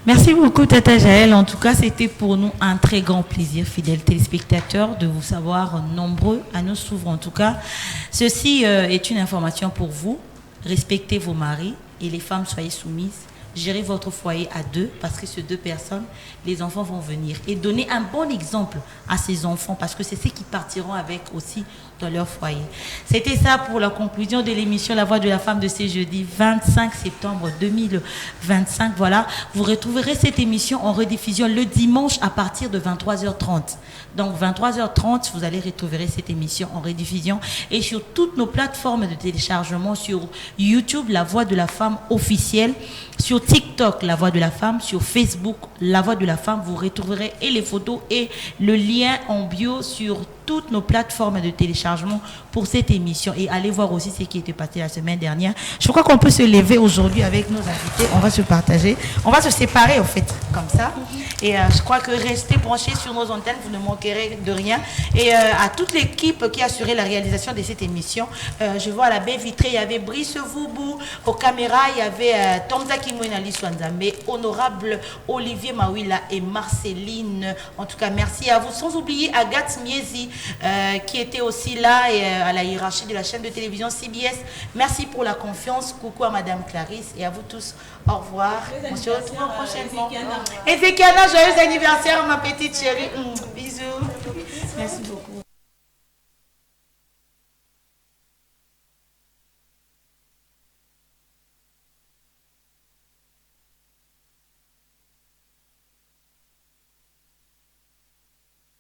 Merci beaucoup Tata Jaël. En tout cas, c'était pour nous un très grand plaisir, fidèles téléspectateurs, de vous savoir nombreux à nous suivre. En tout cas, ceci est une information pour vous. Respectez vos maris et les femmes, soyez soumises. Gérez votre foyer à deux, parce que ces deux personnes, les enfants vont venir. Et donnez un bon exemple à ces enfants, parce que c'est ceux qui partiront avec aussi dans leur foyer. C'était ça pour la conclusion de l'émission La Voix de la Femme de ce jeudi 25 septembre 2025. Voilà, vous retrouverez cette émission en rediffusion le dimanche à partir de 23h30. Donc 23h30, vous allez retrouver cette émission en rediffusion et sur toutes nos plateformes de téléchargement, sur YouTube, La Voix de la Femme officielle, sur TikTok, La Voix de la Femme, sur Facebook, La Voix de la Femme. Vous retrouverez et les photos et le lien en bio sur toutes nos plateformes de téléchargement pour cette émission. Et allez voir aussi ce qui était passé la semaine dernière. Je crois qu'on peut se lever aujourd'hui avec nos invités. On va se partager. On va se séparer, en fait, comme ça. Et je crois que restez branchés sur nos antennes, vous ne manquerez de rien. Et à toute l'équipe qui a assuré la réalisation de cette émission, je vois à la baie vitrée, il y avait Brice Voubou. Aux caméras, il y avait Tomza Kimouenali Swanzambe, honorable Olivier Mawila et Marceline. En tout cas, merci à vous. Sans oublier Agathe Miezi, qui était aussi là et à la hiérarchie de la chaîne de télévision CBS. Merci pour la confiance. Coucou à Madame Clarisse et à vous tous. Au revoir. On se retrouve prochainement. Et Zekiana, joyeux anniversaire, ma petite chérie. Bisous. Merci beaucoup.